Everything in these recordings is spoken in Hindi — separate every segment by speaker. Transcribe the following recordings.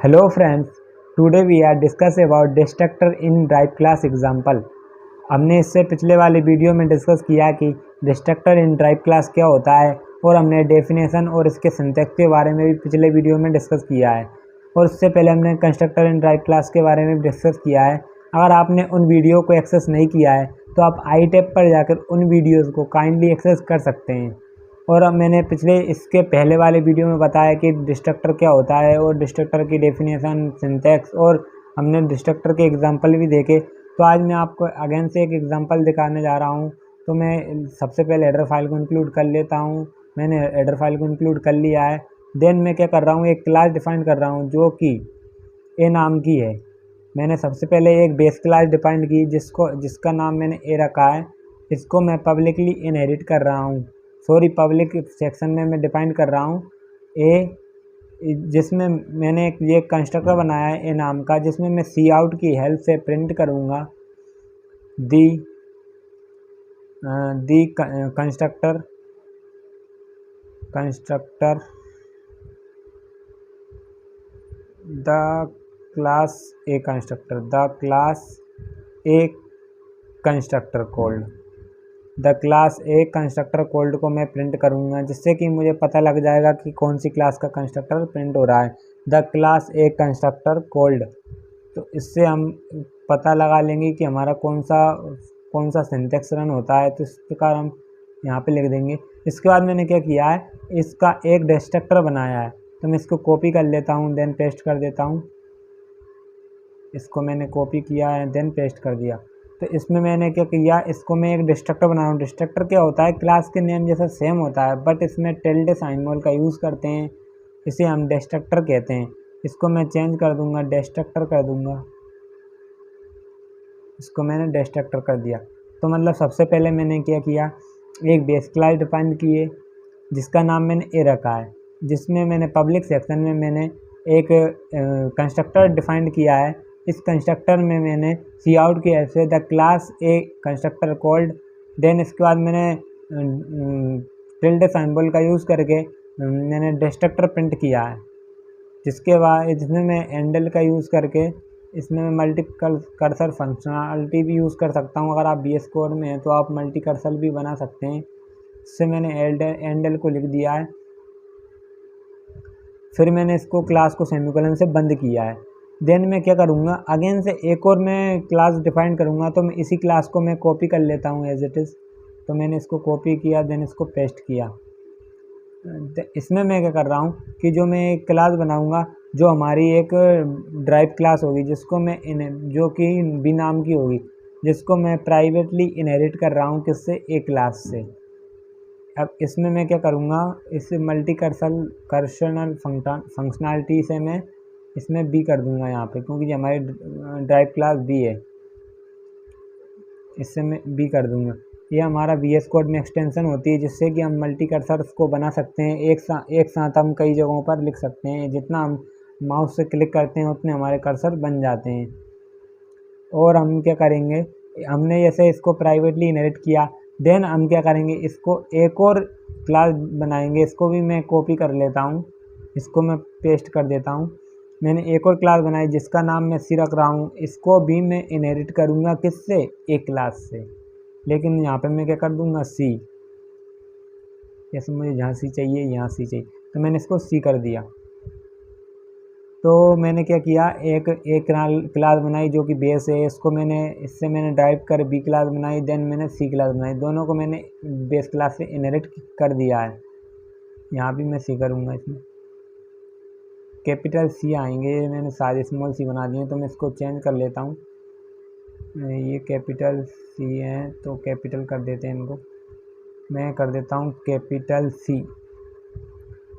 Speaker 1: Hello friends, today we are discuss about destructor in drive class example। हमने इससे पिछले वाले वीडियो में डिस्कस किया कि डिस्ट्रक्टर इन ड्राइव क्लास क्या होता है और हमने डेफिनेशन और इसके सिंटैक्स के बारे में भी पिछले वीडियो में डिस्कस किया है। और उससे पहले हमने कंस्ट्रक्टर इन ड्राइव क्लास के बारे में डिस्कस किया है। अगर आपने उन वीडियो को एक्सेस नहीं किया है तो आप आई टैब पर जाकर उन वीडियोज़ को काइंडली एक्सेस कर सकते हैं। और अब मैंने पिछले इसके पहले वाले वीडियो में बताया कि डिस्ट्रक्टर क्या होता है और डिस्ट्रक्टर की डेफिनेशन, सिंटैक्स, और हमने डिस्ट्रक्टर के एग्जांपल भी देखे। तो आज मैं आपको अगेन से एक एग्जांपल दिखाने जा रहा हूं। तो मैं सबसे पहले हेडर फाइल को इंक्लूड कर लेता हूं। मैंने हेडर फाइल को इंक्लूड कर लिया है। देन मैं क्या कर रहा हूं, एक क्लास डिफाइन कर रहा हूं जो कि ए नाम की है। मैंने सबसे पहले एक बेस क्लास डिफाइन की जिसका नाम मैंने ए रखा है। इसको मैं पब्लिकली इनहेरिट कर रहा हूँ, सॉरी पब्लिक सेक्शन में मैं डिफाइन कर रहा हूँ ए, जिसमें मैंने ये कंस्ट्रक्टर बनाया है ए नाम का, जिसमें मैं सी आउट की हेल्प से प्रिंट करूँगा the constructor the class A constructor called the class A constructor called को मैं प्रिंट करूँगा, जिससे कि मुझे पता लग जाएगा कि कौन सी क्लास का कंस्ट्रक्टर प्रिंट हो रहा है, the class A constructor called. तो इससे हम पता लगा लेंगे कि हमारा कौन सा सिंटैक्स रन होता है। तो इस प्रकार हम यहाँ पे लिख देंगे। इसके बाद मैंने क्या किया है, इसका एक डिस्ट्रक्टर बनाया है। तो मैं इसको कॉपी कर लेता हूँ, देन पेस्ट कर देता हूँ। इसको मैंने कॉपी किया है, देन पेस्ट कर दिया। तो इसमें मैंने क्या किया, इसको मैं एक डिस्ट्रक्टर बना रहा हूँ। डिस्ट्रक्टर क्या होता है, क्लास के नेम जैसा सेम होता है, बट इसमें टिल्डे सिंबल का यूज़ करते हैं। इसे हम डिस्ट्रक्टर कहते हैं। इसको मैं चेंज कर दूंगा, डिस्ट्रक्टर कर दूंगा। इसको मैंने डिस्ट्रक्टर कर दिया। तो मतलब सबसे पहले मैंने क्या किया, एक बेस क्लास डिफाइन किए जिसका नाम मैंने ए रखा है, जिसमें मैंने पब्लिक सेक्शन में मैंने एक कंस्ट्रक्टर डिफाइंड किया है। इस कंस्ट्रक्टर में मैंने सी आउट की ऐसे the class A constructor called. Then इसके बाद मैंने टिल्डे सिंबल का यूज़ करके मैंने डिस्ट्रक्टर प्रिंट किया है, जिसमें मैं एंडल का यूज़ करके इसमें मैं मल्टीपल कर्सर फंक्शनलिटी भी यूज़ कर सकता हूँ। अगर आप VS कोड में हैं तो आप मल्टी कर्सर भी बना सकते हैं। इससे मैंने एंडल को लिख दिया है। फिर मैंने इसको क्लास को सेमीकोलन से बंद किया है। देन मैं क्या करूँगा, अगेन से एक और मैं क्लास डिफाइन करूँगा। तो मैं इसी क्लास को मैं कॉपी कर लेता हूँ एज इट इज़। तो मैंने इसको कॉपी किया, देन इसको पेस्ट किया। इसमें मैं क्या कर रहा हूँ कि जो मैं एक क्लास बनाऊँगा जो हमारी एक ड्राइव क्लास होगी, जो कि बी नाम की होगी, जिसको मैं प्राइवेटली इनहेरिट कर रहा हूँ किससे, ए क्लास से। अब इसमें मैं क्या करूँगा, इस मल्टी कर्सनल फंक्शनलिटी से मैं इसमें बी कर दूँगा यहाँ पे, क्योंकि हमारी ड्राइव क्लास बी है। इससे मैं बी कर दूँगा। ये हमारा VS कोड में एक्सटेंशन होती है, जिससे कि हम मल्टी कर्सर्स को बना सकते हैं। एक साथ हम कई जगहों पर लिख सकते हैं। जितना हम माउस से क्लिक करते हैं उतने हमारे कर्सर बन जाते हैं। और हम क्या करेंगे, हमने जैसे इसको प्राइवेटली इनहेरिट किया, देन हम क्या करेंगे, इसको एक और क्लास बनाएंगे। इसको भी मैं कॉपी कर लेता हूँ, इसको मैं पेस्ट कर देता हूँ। मैंने एक और क्लास बनाई जिसका नाम मैं सी रख रहा हूँ। इसको भी मैं इनहेरिट करूँगा किससे, एक क्लास से, लेकिन यहाँ पे मैं क्या कर दूँगा, सी। जैसे मुझे जहाँ सी चाहिए यहाँ सी चाहिए, तो मैंने इसको सी कर दिया। तो मैंने क्या किया, एक क्लास बनाई जो कि बेस है। इससे मैंने ड्राइव कर बी क्लास बनाई, देन मैंने सी क्लास बनाई। दोनों को मैंने बेस क्लास से इनहेरिट कर दिया है। यहाँ भी मैं सी करूँगा। इसमें कैपिटल सी आएंगे, मैंने सारे स्मॉल सी बना दिए। तो मैं इसको चेंज कर लेता हूँ। ये कैपिटल सी है तो कैपिटल कर देते हैं इनको। मैं कर देता हूँ कैपिटल सी।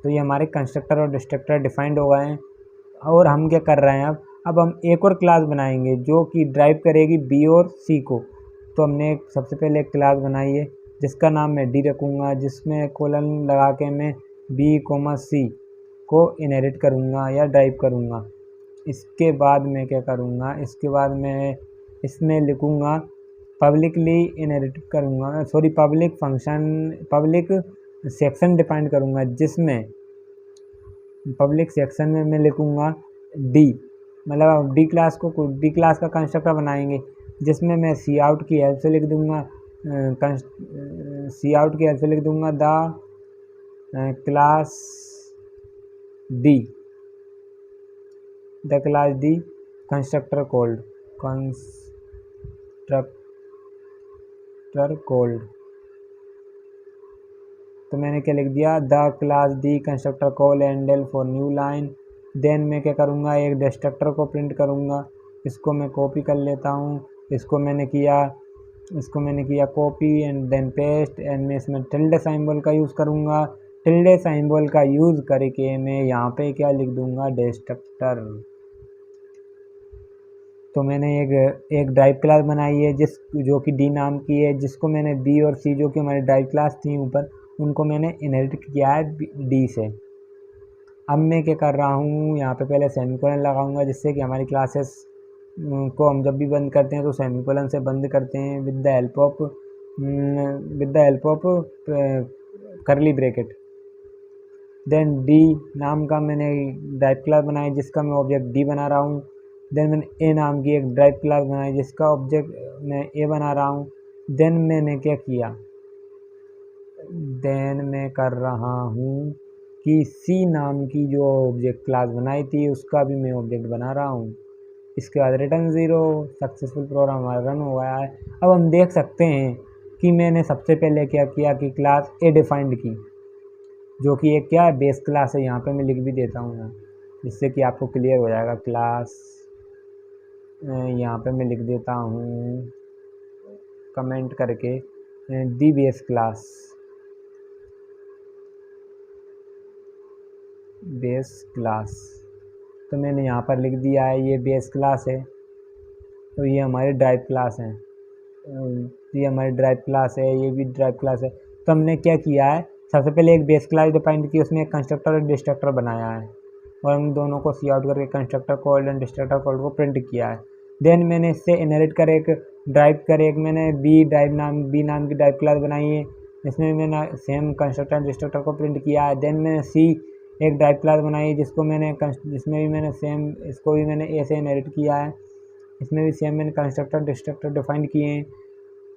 Speaker 1: तो ये हमारे कंस्ट्रक्टर और डिस्ट्रक्टर डिफाइंड हो गए हैं। और हम क्या कर रहे हैं, अब हम एक और क्लास बनाएंगे जो कि ड्राइव करेगी बी और सी को। तो हमने सबसे पहले एक क्लास बनाई है जिसका नाम मैं डी रखूँगा, जिसमें कोलन लगा के मैं बी कोमा सी को इनहेरिट करूँगा या ड्राइव करूँगा। इसके बाद मैं क्या करूँगा, इसके बाद मैं इसमें लिखूँगा पब्लिकली इनहेरिट करूँगा, सॉरी पब्लिक सेक्शन डिफाइन करूँगा, जिसमें पब्लिक सेक्शन में मैं लिखूँगा डी, मतलब डी क्लास का कंस्ट्रक्टर बनाएंगे जिसमें मैं सी आउट की हेल्प से लिख दूंगा the class D constructor called. तो मैंने क्या लिख दिया, the class D constructor call endl for new line. Then मैं क्या करूँगा, एक डिस्ट्रक्टर को प्रिंट करूँगा। इसको मैं कॉपी कर लेता हूँ, इसको मैंने किया copy and then paste, and मैं इसमें टिल्डे सिंबल का यूज़ करूँगा। टिल्डे सिंबल का यूज़ करके मैं यहाँ पे क्या लिख दूँगा, डिस्ट्रक्टर। तो मैंने एक ड्राइव क्लास बनाई है जो कि डी नाम की है, जिसको मैंने बी और सी जो कि हमारी ड्राइव क्लास थी ऊपर, उनको मैंने इनहेरिट किया है डी से। अब मैं क्या कर रहा हूँ, यहाँ पे पहले सेमीकोलन लगाऊंगा जिससे कि हमारी क्लासेस को हम जब भी बंद करते हैं तो सेमीकोलन से बंद करते हैं with the help of curly bracket. Then D नाम का मैंने ड्राइव क्लास बनाई जिसका मैं ऑब्जेक्ट डी बना रहा हूँ। देन मैंने ए नाम की एक ड्राइव क्लास बनाई जिसका ऑब्जेक्ट मैं ए बना रहा हूँ। देन मैंने क्या किया, देन मैं कर रहा हूँ कि सी नाम की जो ऑब्जेक्ट क्लास बनाई थी उसका भी मैं ऑब्जेक्ट बना रहा हूँ। इसके बाद रिटर्न 0, सक्सेसफुल प्रोग्राम हमारा रन हो गया है। अब हम देख सकते हैं कि मैंने सबसे पहले क्या किया कि क्लास ए डिफाइंड की, जो कि एक क्या है, बेस क्लास है। यहाँ पे मैं लिख भी देता हूँ यहाँ, जिससे कि आपको क्लियर हो जाएगा। क्लास यहाँ पे मैं लिख देता हूँ कमेंट करके, दी बेस क्लास। तो मैंने यहाँ पर लिख दिया है ये बेस क्लास है। तो ये हमारी ड्राइव क्लास है, ये हमारी ड्राइव क्लास है, ये भी ड्राइव क्लास है। तो हमने क्या किया है, सबसे पहले एक बेस क्लास डिफाइन की, उसमें एक कंस्ट्रक्टर और डिस्ट्रक्टर बनाया है, और हम दोनों को सी आउट करके constructor called and destructor called को प्रिंट किया है। देन मैंने इससे इनहेरिट कर एक मैंने बी नाम की ड्राइव क्लास बनाई है, जिसमें मैंने सेम कंस्ट्रक्टर एंड डिस्ट्रक्टर को प्रिंट किया है। देन मैंने सी एक ड्राइव क्लास बनाई जिसमें भी मैंने सेम, इसको भी मैंने ए से इनहेरिट किया है, इसमें भी सेम मैंने कंस्ट्रक्टर डिस्ट्रक्टर डिफाइन किए हैं।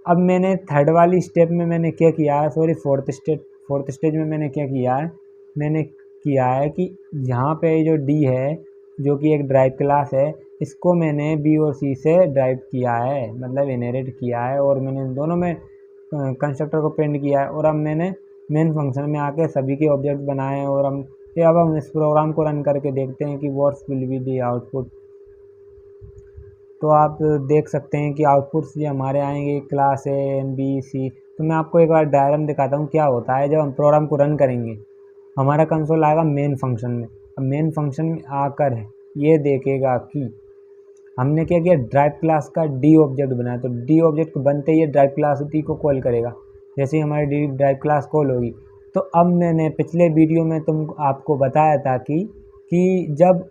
Speaker 1: अब मैंने थर्ड वाली स्टेप में मैंने क्या किया है, सॉरी फोर्थ स्टेज में मैंने क्या किया है, मैंने किया है कि यहाँ पे जो डी है जो कि एक ड्राइव क्लास है, इसको मैंने बी और सी से ड्राइव किया है, मतलब इनहेरिट किया है, और मैंने दोनों में कंस्ट्रक्टर को प्रिंट किया है। और अब मैंने मेन फंक्शन में आके सभी के ऑब्जेक्ट बनाए हैं, और अब हम इस प्रोग्राम को रन करके देखते हैं कि what's will be the output. तो आप देख सकते हैं कि आउटपुट्स जो हमारे आएंगे class A and B C. तो मैं आपको एक बार डायग्राम दिखाता हूँ क्या होता है जब हम प्रोग्राम को रन करेंगे। हमारा कंसोल आएगा मेन फंक्शन में। अब मेन फंक्शन में आकर ये देखेगा कि हमने क्या किया, ड्राइव क्लास का डी ऑब्जेक्ट बनाया। तो डी ऑब्जेक्ट को बनते ही ड्राइव क्लास डी को कॉल करेगा। जैसे ही हमारी डी ड्राइव क्लास कॉल होगी, तो अब मैंने पिछले वीडियो में आपको बताया था कि जब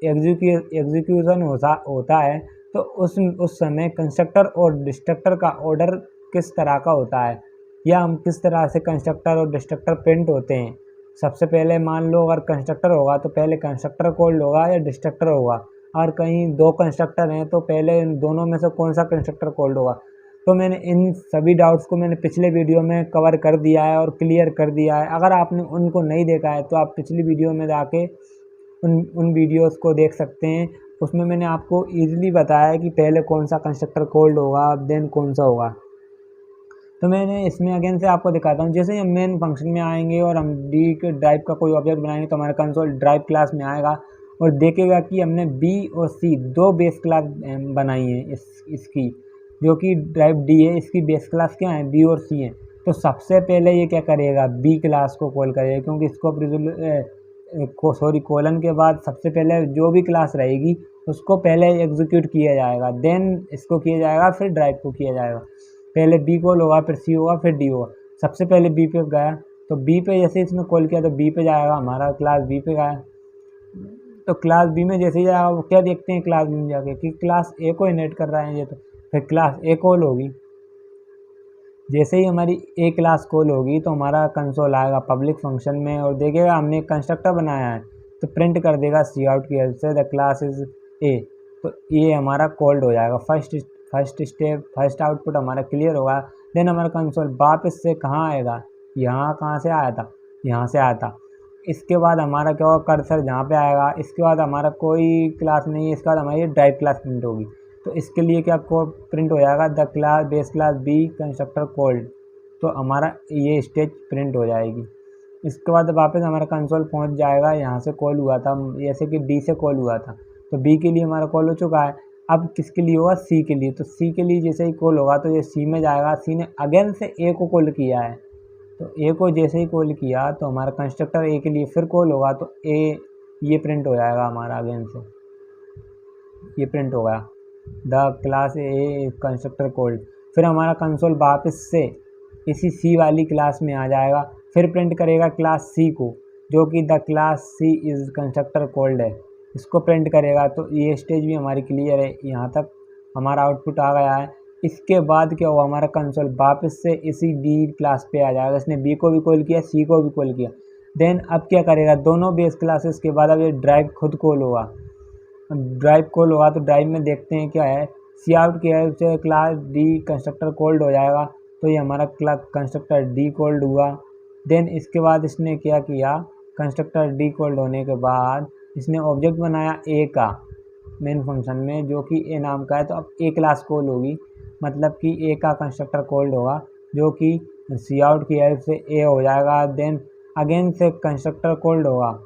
Speaker 1: एग्जीक्यूशन होता है तो उस समय कंस्ट्रक्टर और डिस्ट्रक्टर का ऑर्डर किस तरह का होता है, या हम किस तरह से कंस्ट्रक्टर और डिस्ट्रक्टर प्रिंट होते हैं। सबसे पहले मान लो अगर कंस्ट्रक्टर होगा तो पहले कंस्ट्रक्टर कॉल्ड होगा या डिस्ट्रक्टर होगा, और कहीं दो कंस्ट्रक्टर हैं तो पहले इन दोनों में से कौन सा कंस्ट्रक्टर कॉल्ड होगा। तो मैंने इन सभी डाउट्स को मैंने पिछले वीडियो में कवर कर दिया है और क्लियर कर दिया है। अगर आपने उनको नहीं देखा है तो आप पिछली वीडियो में जाके उन वीडियोस को देख सकते हैं। उसमें मैंने आपको ईजिली बताया कि पहले कौन सा कंस्ट्रक्टर कॉल्ड होगा देन कौन सा होगा। तो मैंने इसमें अगेन से आपको दिखाता हूँ। जैसे हम मेन फंक्शन में आएंगे और हम डी के ड्राइव का कोई ऑब्जेक्ट बनाएंगे तो हमारा कंसोल ड्राइव क्लास में आएगा और देखेगा कि हमने बी और सी दो बेस क्लास बनाई है। इसकी जो कि ड्राइव डी है, इसकी बेस क्लास क्या है, बी और सी है। तो सबसे पहले ये क्या करेगा, बी क्लास को कॉल करेगा, क्योंकि इसको कॉलन के बाद सबसे पहले जो भी क्लास रहेगी उसको पहले एग्जीक्यूट किया जाएगा, देन इसको किया जाएगा, फिर ड्राइव को किया जाएगा। पहले बी कॉल होगा, फिर सी होगा, फिर डी होगा। सबसे पहले बी पे गया तो बी पे जैसे इसने कॉल किया तो बी पे जाएगा, हमारा क्लास बी पे गया। तो क्लास बी में जैसे ही जाएगा वो क्या देखते हैं क्लास बी में जाके कि क्लास ए को इनहेरिट कर रहा है ये, तो फिर क्लास ए कॉल होगी। जैसे ही हमारी ए क्लास कॉल होगी तो हमारा कंसोल आएगा पब्लिक फंक्शन में और देखेगा हमने एक कंस्ट्रक्टर बनाया है तो प्रिंट कर देगा सी आउट की हेल्प से द क्लास इज ए। तो ये हमारा कॉल्ड हो जाएगा। फर्स्ट आउटपुट हमारा क्लियर होगा। देन हमारा कंसोल वापस से कहाँ आएगा, यहाँ कहाँ से आया था, यहाँ से आया था। इसके बाद हमारा क्या होगा, कर्सर जहाँ पे आएगा, इसके बाद हमारा कोई क्लास नहीं है, इसके बाद हमारी ड्राइव क्लास प्रिंट होगी। तो इसके लिए क्या कोड प्रिंट हो जाएगा, the class base class B constructor called. तो हमारा ये स्टेज प्रिंट हो जाएगी। इसके बाद वापस हमारा कंसोल पहुंच जाएगा, यहाँ से कॉल हुआ था, जैसे कि डी से कॉल हुआ था, तो बी के लिए हमारा कॉल हो चुका है। अब किसके लिए होगा, सी के लिए। तो सी के लिए जैसे ही कॉल होगा तो ये सी में जाएगा। सी ने अगेन से ए को कॉल किया है, तो ए को जैसे ही कॉल किया तो हमारा कंस्ट्रक्टर ए के लिए फिर कॉल होगा, तो ए ये प्रिंट हो जाएगा हमारा, अगेन से ये प्रिंट हो गया the class A constructor called. फिर हमारा कंसोल वापस से इसी सी वाली क्लास में आ जाएगा, फिर प्रिंट करेगा क्लास सी को, जो कि the class C is constructor called है, इसको प्रिंट करेगा। तो ये स्टेज भी हमारी क्लियर है, यहाँ तक हमारा आउटपुट आ गया है। इसके बाद क्या हुआ, हमारा कंसोल वापस से इसी डी क्लास पे आ जाएगा। इसने बी को भी कॉल किया, सी को भी कॉल किया। देन अब क्या करेगा, दोनों बेस क्लासेस के बाद अब ये ड्राइव खुद कॉल होगा। ड्राइव कॉल होगा तो ड्राइव में देखते हैं क्या है, सी आउट की हेल्प से क्लास डी कंस्ट्रक्टर कॉल्ड हो जाएगा। तो ये हमारा कंस्ट्रक्टर डी कॉल्ड हुआ। देन इसके बाद इसने क्या किया, कंस्ट्रक्टर डी कॉल्ड होने के बाद इसने ऑब्जेक्ट बनाया ए का मेन फंक्शन में, जो कि ए नाम का है। तो अब ए क्लास कॉल होगी, मतलब कि ए का कंस्ट्रक्टर कॉल्ड होगा, जो कि सी आउट की हेल्प से ए हो जाएगा। देन अगेन से कंस्ट्रक्टर कॉल्ड होगा,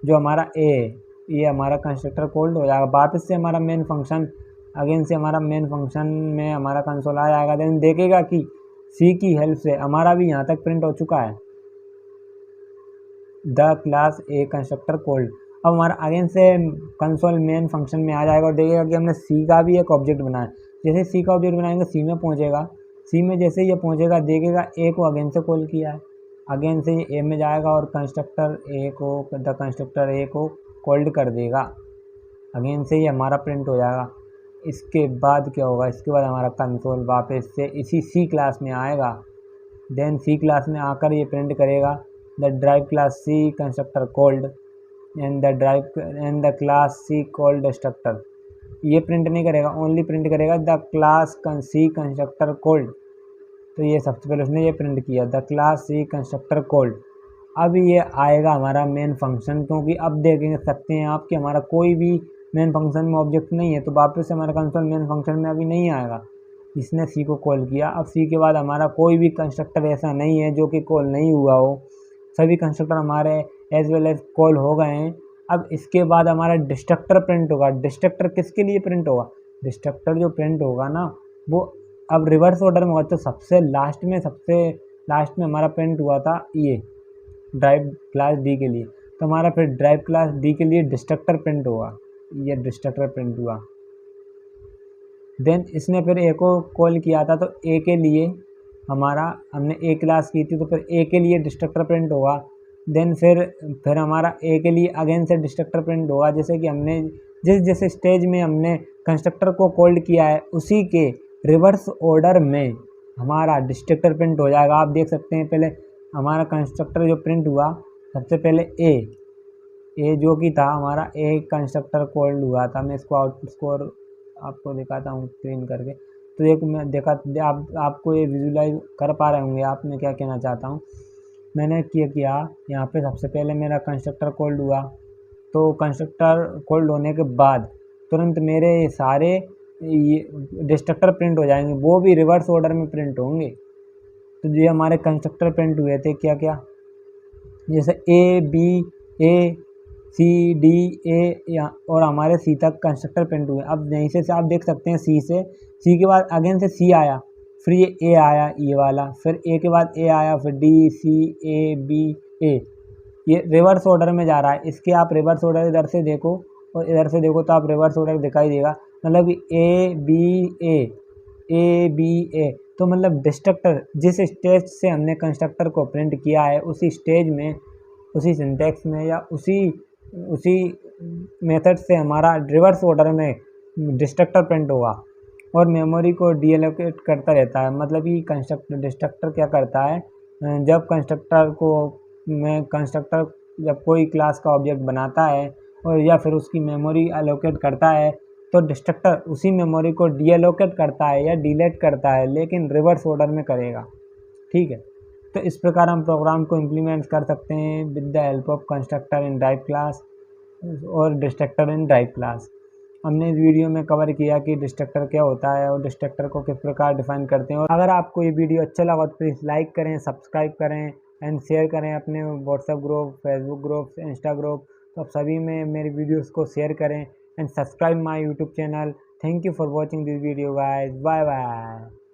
Speaker 1: जो हमारा ए, ये हमारा कंस्ट्रक्टर कॉल्ड हो जाएगा। वापस से हमारा मेन फंक्शन, अगेन से हमारा मेन फंक्शन में हमारा कंसोल आ जाएगा। देन देखेगा कि सी की हेल्प से हमारा भी यहाँ तक प्रिंट हो चुका है the class A constructor called. अब हमारा अगेन से कंसोल मेन फंक्शन में आ जाएगा और देखेगा कि हमने सी का भी एक ऑब्जेक्ट बनाया। जैसे सी का ऑब्जेक्ट बनाएंगे सी में पहुँचेगा, सी में जैसे ये पहुँचेगा देखेगा ए को अगेन से कॉल किया है, अगेन से ये ए में जाएगा और कंस्ट्रक्टर ए को, द कंस्ट्रक्टर ए को कॉल्ड कर देगा। अगेन से ये हमारा प्रिंट हो जाएगा। इसके बाद क्या होगा, इसके बाद हमारा कंसोल वापस से इसी सी क्लास में आएगा। देन सी क्लास में आकर ये प्रिंट करेगा the drive class C constructor called and the class C called destructor. ये प्रिंट नहीं करेगा, ओनली प्रिंट करेगा the class C constructor called. तो ये सबसे पहले उसने ये प्रिंट किया the class C constructor called. अब ये आएगा हमारा मेन फंक्शन, क्योंकि अब देख सकते हैं आप कि हमारा कोई भी मेन फंक्शन में ऑब्जेक्ट नहीं है, तो वापस से हमारा कंसोल मेन फंक्शन में अभी नहीं आएगा। इसने सी को कॉल किया। अब सी के बाद हमारा कोई भी कंस्ट्रक्टर ऐसा नहीं है जो कि कॉल नहीं हुआ हो, सभी कंस्ट्रक्टर हमारे एज वेल एज कॉल हो गए हैं। अब इसके बाद हमारा डिस्ट्रक्टर प्रिंट होगा। डिस्ट्रक्टर किसके लिए प्रिंट होगा, डिस्ट्रक्टर जो प्रिंट होगा ना वो अब रिवर्स ऑर्डर में होगा। तो सबसे लास्ट में हमारा प्रिंट हुआ था ये ड्राइव क्लास डी के लिए, तो हमारा फिर ड्राइव क्लास डी के लिए डिस्ट्रक्टर प्रिंट होगा, ये डिस्ट्रक्टर प्रिंट हुआ। देन इसने फिर ए को कॉल किया था, तो ए के लिए हमने ए क्लास की थी, तो फिर ए के लिए डिस्ट्रक्टर प्रिंट होगा। देन फिर हमारा ए के लिए अगेन से डिस्ट्रक्टर प्रिंट होगा। जैसे कि हमने जिस स्टेज में हमने कंस्ट्रक्टर को कॉल्ड किया है उसी के रिवर्स ऑर्डर में हमारा डिस्ट्रक्टर प्रिंट हो जाएगा। आप देख सकते हैं पहले हमारा कंस्ट्रक्टर जो प्रिंट हुआ, सबसे पहले ए जो कि था हमारा ए कंस्ट्रक्टर कॉल्ड हुआ था। मैं इसको आउटपुट स्कोर आपको दिखाता हूँ स्क्रीन करके, तो एक मैं देखा आपको ये विजुलाइज कर पा रहे होंगे आप, मैं क्या कहना चाहता हूँ। मैंने किया यहाँ पे सबसे पहले मेरा कंस्ट्रक्टर कॉल्ड हुआ, तो कंस्ट्रक्टर कॉल्ड होने के बाद तुरंत मेरे सारे ये डिस्ट्रक्टर प्रिंट हो जाएंगे, वो भी रिवर्स ऑर्डर में प्रिंट होंगे। तो ये हमारे कंस्ट्रक्टर प्रिंट हुए थे क्या क्या, जैसे A B A C D A और हमारे सी तक कंस्ट्रक्टर प्रिंट हुए। अब यहीं से आप देख सकते हैं सी के बाद अगेन से सी आया, फिर ये ए आया ये वाला, फिर ए के बाद ए आया, फिर डी सी ए बी ए, ये रिवर्स ऑर्डर में जा रहा है। इसके आप रिवर्स ऑर्डर इधर से देखो और इधर से देखो तो आप रिवर्स ऑर्डर दिखाई देगा, मतलब ए बी ए। तो मतलब डिस्ट्रक्टर जिस स्टेज से हमने कंस्ट्रक्टर को प्रिंट किया है उसी स्टेज में, उसी सिंटैक्स में या उसी मेथड से हमारा रिवर्स ऑर्डर में डिस्ट्रक्टर प्रिंट होगा और मेमोरी को डीएलोकेट करता रहता है। मतलब कि डिस्ट्रक्टर क्या करता है, जब कंस्ट्रक्टर जब कोई क्लास का ऑब्जेक्ट बनाता है और या फिर उसकी मेमोरी एलोकेट करता है तो डिस्ट्रक्टर उसी मेमोरी को डीएलोकेट करता है या डिलीट करता है, लेकिन रिवर्स ऑर्डर में करेगा। ठीक है, तो इस प्रकार हम प्रोग्राम को इम्प्लीमेंट कर सकते हैं with the help of constructor in drive class और डिस्ट्रक्टर इन ड्राइव क्लास। हमने इस वीडियो में कवर किया कि डिस्ट्रक्टर क्या होता है और डिस्ट्रक्टर को किस प्रकार डिफाइन करते हैं। और अगर आपको ये वीडियो अच्छा लगा तो प्लीज़ लाइक करें, सब्सक्राइब करें एंड शेयर करें अपने WhatsApp group, Facebook group, Insta group. तो आप सभी में मेरी वीडियोस को शेयर करें and subscribe my YouTube channel. Thank you for watching this video guys, bye bye.